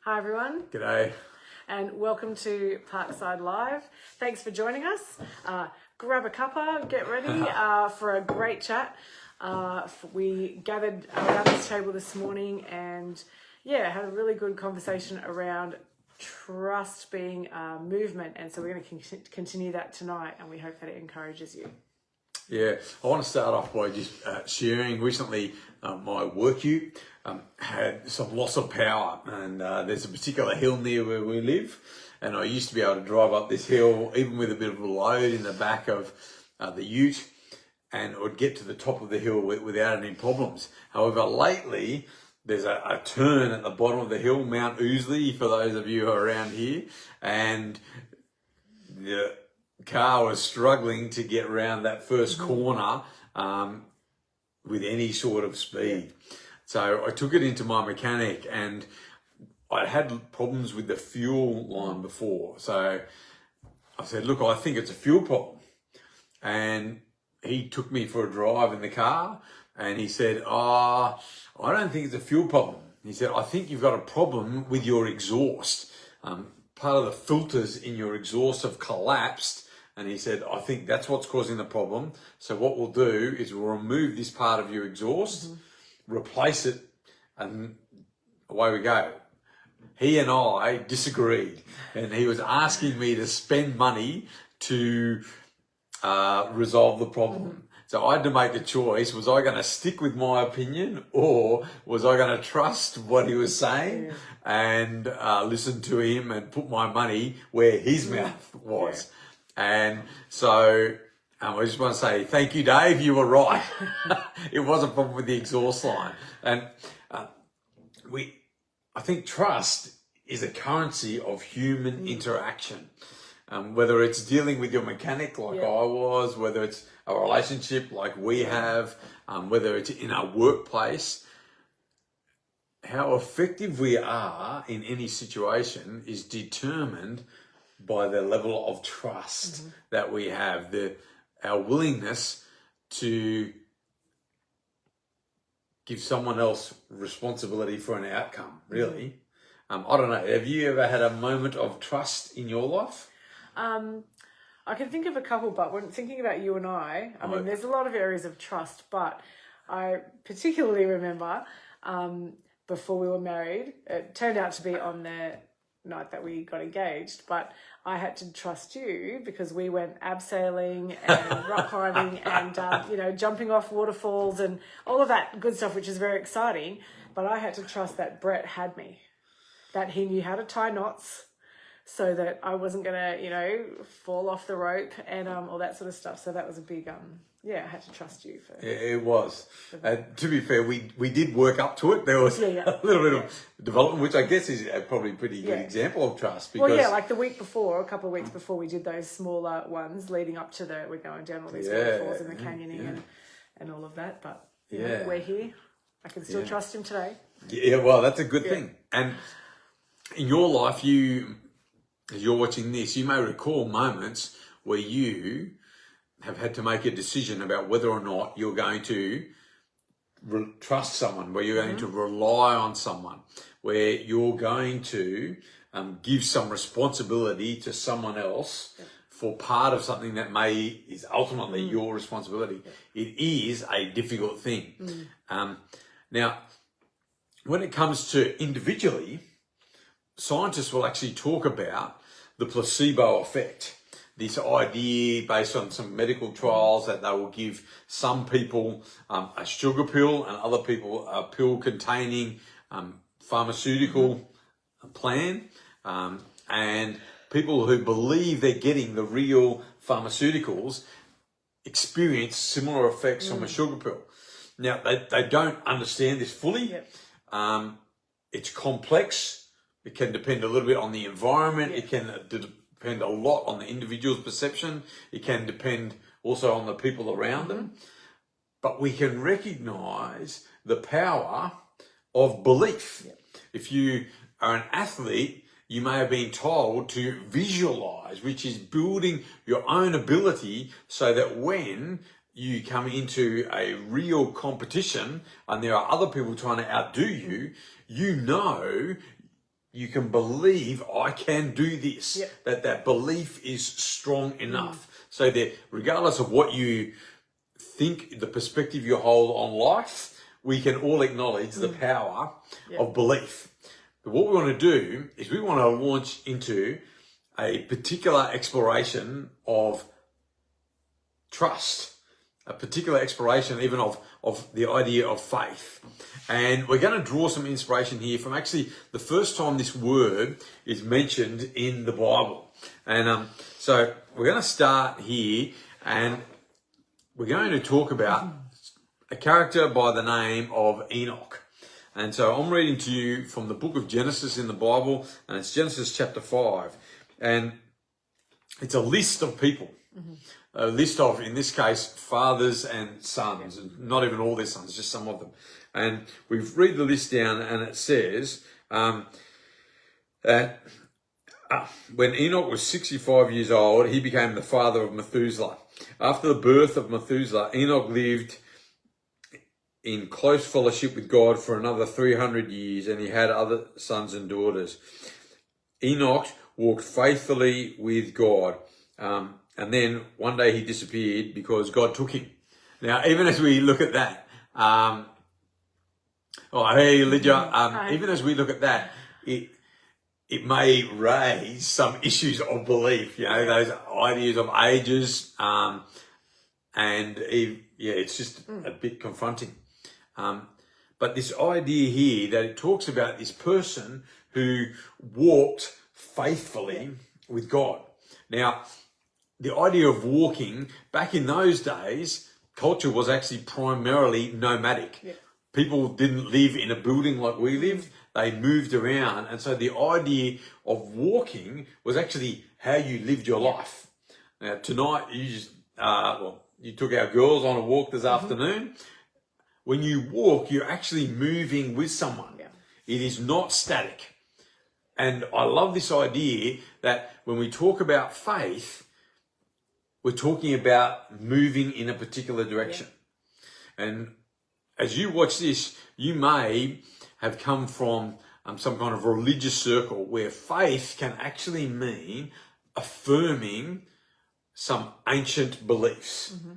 Hi everyone, G'day. and welcome to Parkside Live. Thanks for joining us. Grab a cuppa, get ready for a great chat. We gathered around this table this morning and had a really good conversation around trust being a movement, and so we're going to continue that tonight, and we hope that it encourages you. Yeah, I want to start off by just sharing. Recently, my work ute had some loss of power, and there's a particular hill near where we live, and I used to be able to drive up this hill even with a bit of a load in the back of the ute, and it would get to the top of the hill without any problems. However, lately, there's a turn at the bottom of the hill, Mount Ousley, for those of you who are around here, and the car was struggling to get around that first corner with any sort of speed. So I took it into my mechanic, and I had problems with the fuel line before. So I said, look, I think it's a fuel problem. And he took me for a drive in the car, and he said, I don't think it's a fuel problem. He said, I think you've got a problem with your exhaust. Part of the filters in your exhaust have collapsed. And he said, I think that's what's causing the problem. So what we'll do is we'll remove this part of your exhaust, replace it, and away we go. He and I disagreed, and he was asking me to spend money to resolve the problem. So I had to make a choice. Was I going to stick with my opinion, or was I going to trust what he was saying and listen to him and put my money where his mouth was? And so I just want to say thank you, Dave. You were right. It was a problem with the exhaust line. And I think trust is a currency of human interaction. Whether it's dealing with your mechanic like I was, whether it's a relationship like we have, whether it's in our workplace, how effective we are in any situation is determined by the level of trust that we have, our willingness to give someone else responsibility for an outcome, really. I don't know, have you ever had a moment of trust in your life? I can think of a couple, but when thinking about you and I mean, there's a lot of areas of trust, but I particularly remember before we were married, it turned out to be on the night that we got engaged, but I had to trust you because we went abseiling and rock climbing and jumping off waterfalls and all of that good stuff, which is very exciting. But I had to trust that Brett had me, that he knew how to tie knots so that I wasn't gonna fall off the rope and all that sort of stuff. So that was a big I had to trust you for. Yeah, it was. To be fair, we did work up to it. There was a little bit of development, which I guess is probably a pretty good example of trust. Because, like the week before, a couple of weeks before, we did those smaller ones leading up to we're going down all these waterfalls and the canyoning and all of that. But we're here. I can still trust him today. Yeah, well, that's a good thing. And in your life, as you're watching this, you may recall moments where you have had to make a decision about whether or not you're going to trust someone, where you're going to rely on someone, where you're going to give some responsibility to someone else for part of something that is ultimately your responsibility. It is a difficult thing. Now, when it comes to individually, scientists will actually talk about the placebo effect. This idea based on some medical trials that they will give some people a sugar pill and other people a pill containing pharmaceutical plan, and people who believe they're getting the real pharmaceuticals experience similar effects from a sugar pill. Now, they don't understand this fully. It's complex. It can depend a little bit on the environment. It can depend a lot on the individual's perception. It can depend also on the people around them. But we can recognize the power of belief. If you are an athlete, you may have been told to visualize, which is building your own ability so that when you come into a real competition and there are other people trying to outdo you, you know you can believe I can do this. Yep. That belief is strong enough. So that regardless of what you think, the perspective you hold on life, we can all acknowledge the power of belief. But what we want to do is we want to launch into a particular exploration of trust, a particular exploration even of the idea of faith. And we're going to draw some inspiration here from actually the first time this word is mentioned in the Bible. And so we're going to start here, and we're going to talk about a character by the name of Enoch. And so I'm reading to you from the book of Genesis in the Bible, and it's Genesis chapter 5. And it's a list of people, a list of, in this case, fathers and sons, and not even all their sons, just some of them. And we've read the list down, and it says that when Enoch was 65 years old, he became the father of Methuselah. After the birth of Methuselah, Enoch lived in close fellowship with God for another 300 years, and he had other sons and daughters. Enoch walked faithfully with God, and then one day he disappeared because God took him. Now, even as we look at that, hey Lydia, even as we look at that, it may raise some issues of belief, those ideas of ages, it's just a bit confronting. But this idea here that it talks about this person who walked faithfully with God. Now, the idea of walking, back in those days, culture was actually primarily nomadic. Yeah. People didn't live in a building like we live. They moved around. And so the idea of walking was actually how you lived your life. Now, tonight, you took our girls on a walk this afternoon. When you walk, you're actually moving with someone. Yeah. It is not static. And I love this idea that when we talk about faith, we're talking about moving in a particular direction. Yeah. And as you watch this, you may have come from some kind of religious circle where faith can actually mean affirming some ancient beliefs. Mm-hmm.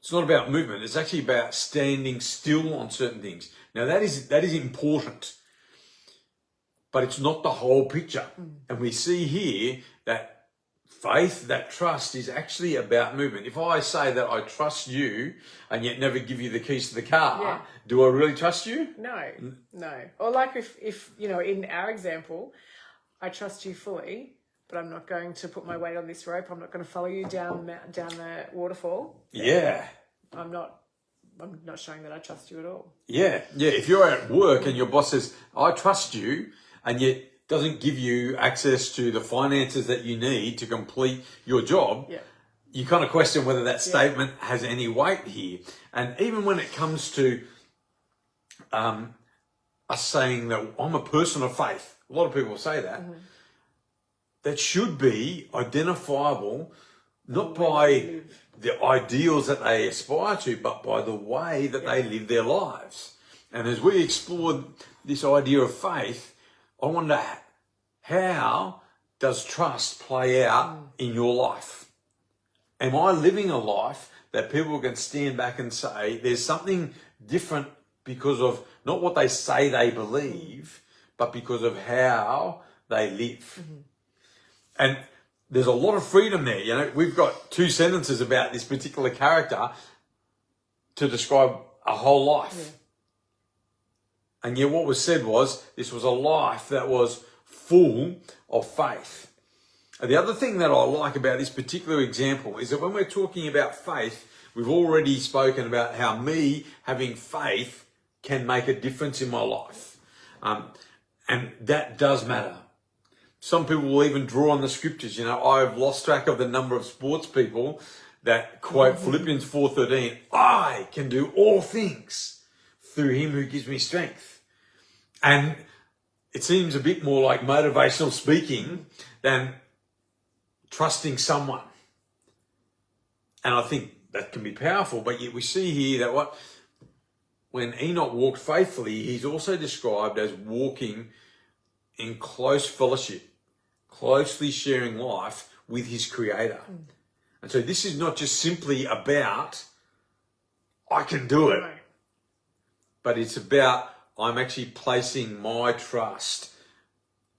It's not about movement. It's actually about standing still on certain things. Now that is important, but it's not the whole picture. Mm. And we see here that faith, that trust is actually about movement. If I say that I trust you and yet never give you the keys to the car, do I really trust you? No. Or like if in our example, I trust you fully, but I'm not going to put my weight on this rope. I'm not going to follow you down the waterfall. Yeah. I'm not showing that I trust you at all. Yeah. If you're at work and your boss says, I trust you, and yet doesn't give you access to the finances that you need to complete your job, you kind of question whether that statement has any weight here. And even when it comes to us saying that I'm a person of faith, a lot of people say that, that should be identifiable not by the ideals that they aspire to, but by the way that they live their lives. And as we explored this idea of faith, I wonder, how does trust play out in your life? Am I living a life that people can stand back and say there's something different because of not what they say they believe, but because of how they live? Mm-hmm. And there's a lot of freedom there. We've got 2 sentences about this particular character to describe a whole life. Yeah. And yet what was said was this was a life that was full of faith. And the other thing that I like about this particular example is that when we're talking about faith, we've already spoken about how me having faith can make a difference in my life. And that does matter. Some people will even draw on the scriptures. I've lost track of the number of sports people that quote Philippians 4:13, I can do all things through him who gives me strength. And it seems a bit more like motivational speaking than trusting someone. And I think that can be powerful, but yet we see here that when Enoch walked faithfully, he's also described as walking in close fellowship, closely sharing life with his creator. And so this is not just simply about, I can do it, but it's about, I'm actually placing my trust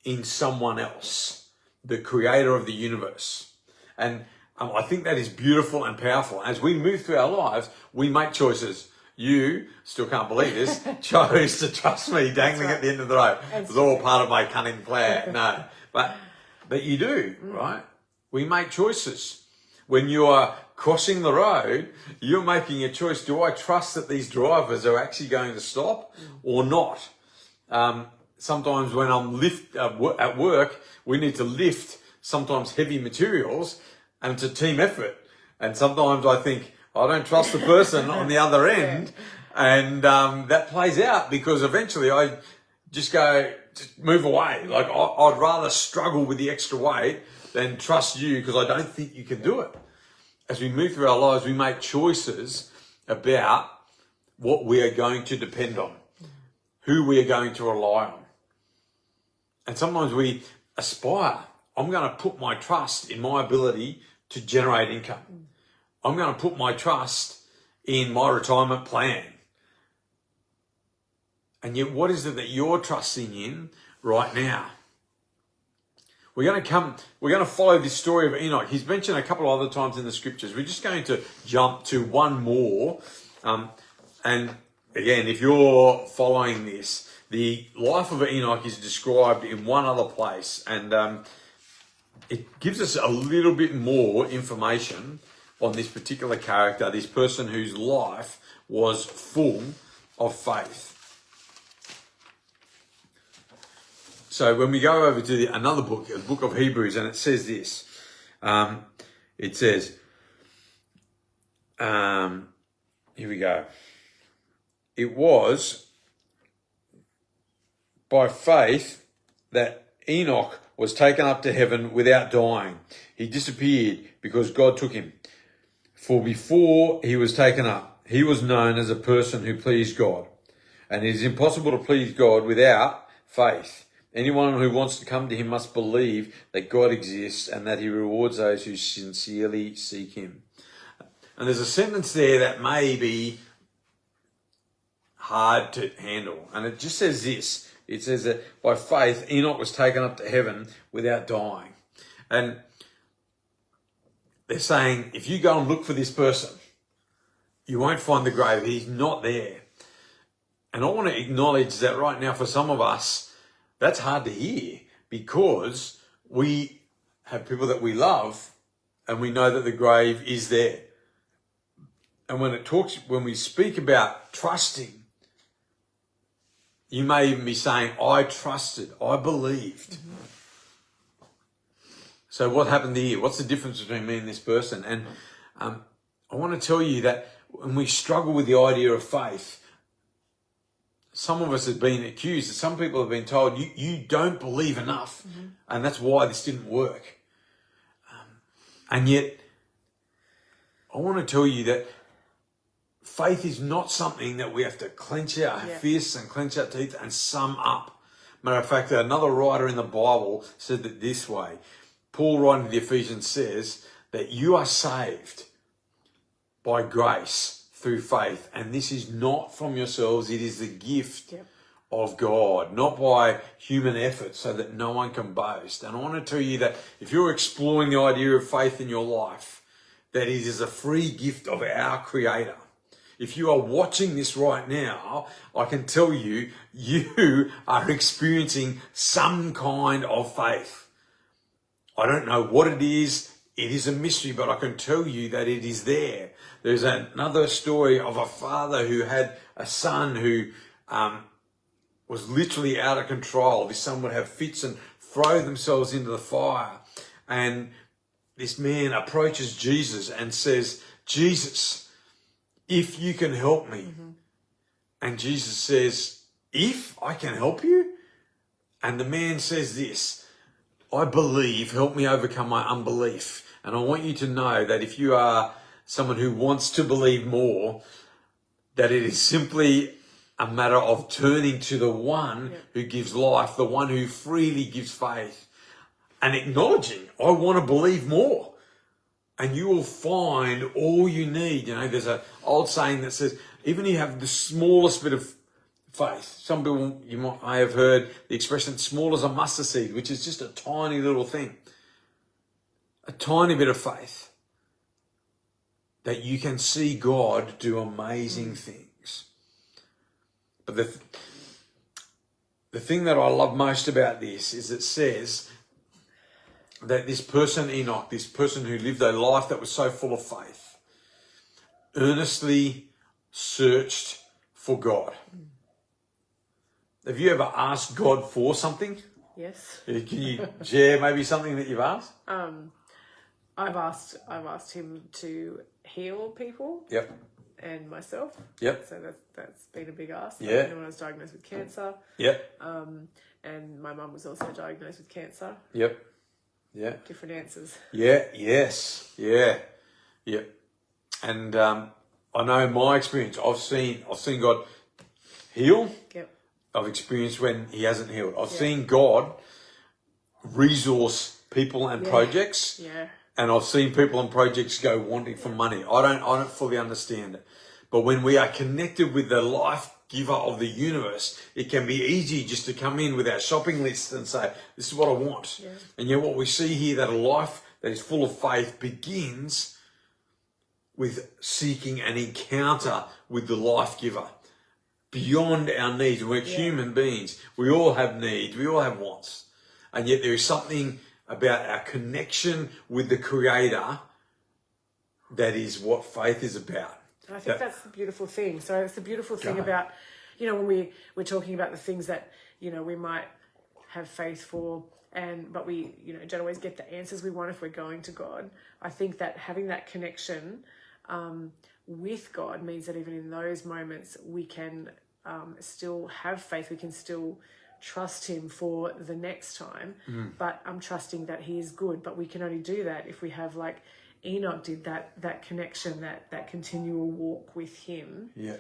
in someone else, the creator of the universe. And I think that is beautiful and powerful. As we move through our lives, we make choices. You, still can't believe this, chose to trust me dangling at the end of the rope. It was all part of my cunning plan. No, but you do, right? We make choices. When you are crossing the road, you're making a choice. Do I trust that these drivers are actually going to stop or not? Sometimes when I'm at work, we need to lift sometimes heavy materials, and it's a team effort. And sometimes I think, I don't trust the person on the other end. And that plays out because eventually I just move away. Like I'd rather struggle with the extra weight than trust you because I don't think you can do it. As we move through our lives, we make choices about what we are going to depend on, who we are going to rely on. And sometimes we aspire, I'm going to put my trust in my ability to generate income. I'm going to put my trust in my retirement plan. And yet, what is it that you're trusting in right now? We're going to follow this story of Enoch. He's mentioned a couple of other times in the scriptures. We're just going to jump to one more. And again, if you're following this, the life of Enoch is described in one other place. And it gives us a little bit more information on this particular character, this person whose life was full of faith. So when we go over to another book, the book of Hebrews, and it says this, it says, here we go. It was by faith that Enoch was taken up to heaven without dying. He disappeared because God took him. For before he was taken up, he was known as a person who pleased God. And it is impossible to please God without faith. Anyone who wants to come to him must believe that God exists and that he rewards those who sincerely seek him. And there's a sentence there that may be hard to handle. And it just says this. It says that by faith, Enoch was taken up to heaven without dying. And they're saying, if you go and look for this person, you won't find the grave. He's not there. And I want to acknowledge that right now for some of us, that's hard to hear because we have people that we love and we know that the grave is there. And when we speak about trusting, you may even be saying, I trusted, I believed. Mm-hmm. So what happened here? What's the difference between me and this person? And I want to tell you that when we struggle with the idea of faith, some of us have been accused, some people have been told, you don't believe enough. Mm-hmm. And that's why this didn't work. And yet, I want to tell you that faith is not something that we have to clench our fists and clench our teeth and sum up. Matter of fact, another writer in the Bible said it this way. Paul, writing to the Ephesians, says that you are saved by grace through faith. And this is not from yourselves. It is the gift of God, not by human effort, so that no one can boast. And I want to tell you that if you're exploring the idea of faith in your life, that it is a free gift of our Creator. If you are watching this right now, I can tell you, you are experiencing some kind of faith. I don't know what it is. It is a mystery, but I can tell you that it is there. There's another story of a father who had a son who was literally out of control. This son would have fits and throw themselves into the fire. And this man approaches Jesus and says, Jesus, if you can help me. Mm-hmm. And Jesus says, if I can help you? And the man says this, I believe, help me overcome my unbelief. And I want you to know that if you are someone who wants to believe more, that it is simply a matter of turning to the one who gives life, the one who freely gives faith, and acknowledging, I want to believe more. And you will find all you need. You know, there's an old saying that says, even if you have the smallest bit of faith, some people, I have heard the expression, small as a mustard seed, which is just a tiny little thing. A tiny bit of faith that you can see God do amazing things. But the thing that I love most about this is it says that this person Enoch, this person who lived a life that was so full of faith, earnestly searched for God. Have you ever asked God for something? Yes. Can you share maybe something that you've asked? I've asked him to heal people. Yep. And myself. Yep. So that's been a big ask. Yeah. When I was diagnosed with cancer. Yep. And my mum was also diagnosed with cancer. Yep. Yeah. Different answers. Yeah. Yes. Yeah. Yep. And I know in my experience, I've seen God heal. Yep. I've experienced when He hasn't healed. I've seen God resource people and projects. Yeah. And I've seen people and projects go wanting for money. I don't fully understand it. But when we are connected with the life giver of the universe, it can be easy just to come in with our shopping list and say, this is what I want. Yeah. And yet what we see here, that a life that is full of faith begins with seeking an encounter with the life giver beyond our needs. And we're human beings. We all have needs. We all have wants. And yet there is something about our connection with the Creator that is what faith is about. I think that's the beautiful thing. So it's the beautiful thing about, when we're talking about the things that, we might have faith for, but we, don't always get the answers we want if we're going to God. I think that having that connection with God means that even in those moments we can still have faith. We can still trust Him for the next time, but I'm trusting that He is good. But we can only do that if we have, like Enoch did, that connection, that continual walk with Him. Yeah.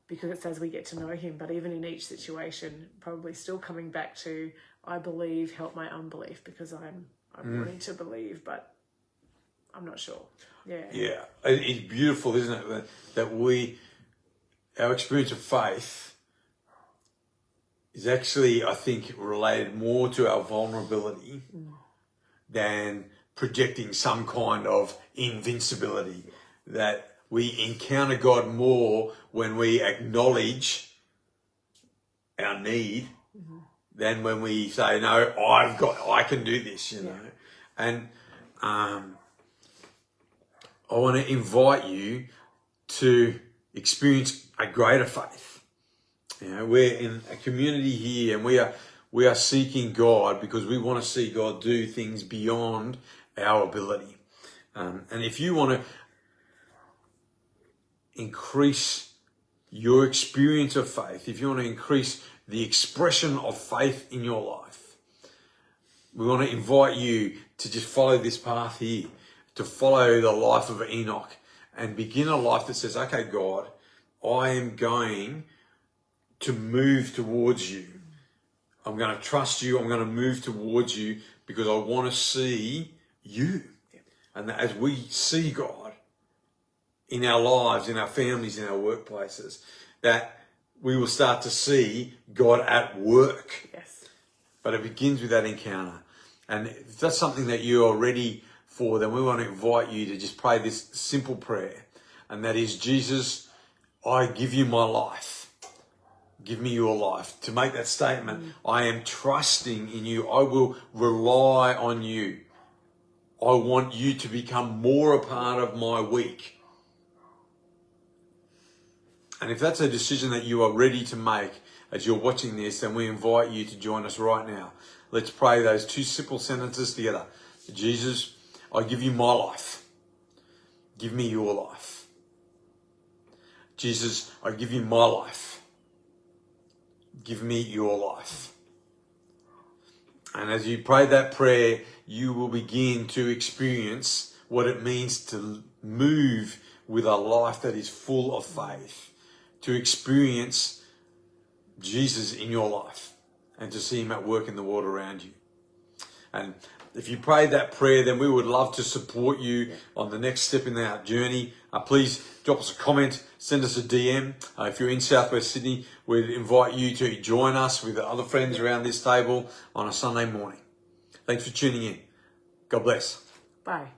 Because it's as we get to know Him. But even in each situation, probably still coming back to, I believe, help my unbelief, because I'm wanting to believe, but I'm not sure. Yeah. Yeah, it's beautiful, isn't it? That our experience of faith is actually, I think, related more to our vulnerability than projecting some kind of invincibility. That we encounter God more when we acknowledge our need than when we say, no, I can do this, know. And I want to invite you to experience a greater faith. We're in a community here, and we are seeking God because we want to see God do things beyond our ability. And if you want to increase your experience of faith, if you want to increase the expression of faith in your life, we want to invite you to just follow this path here, to follow the life of Enoch and begin a life that says, okay, God, I am going to move towards you. I'm going to trust you. I'm going to move towards you because I want to see you. And as we see God in our lives, in our families, in our workplaces, that we will start to see God at work. Yes. But it begins with that encounter. And if that's something that you are ready for, then we want to invite you to just pray this simple prayer. And that is, Jesus, I give you my life. Give me your life. To make that statement, I am trusting in you. I will rely on you. I want you to become more a part of my week. And if that's a decision that you are ready to make as you're watching this, then we invite you to join us right now. Let's pray those two simple sentences together. Jesus, I give you my life. Give me your life. Jesus, I give you my life. Give me your life. And as you pray that prayer, you will begin to experience what it means to move with a life that is full of faith. to experience Jesus in your life and to see him at work in the world around you. And if you prayed that prayer, then we would love to support you on the next step in that journey. Please drop us a comment, send us a DM. If you're in Southwest Sydney, we'd invite you to join us with other friends around this table on a Sunday morning. Thanks for tuning in. God bless. Bye.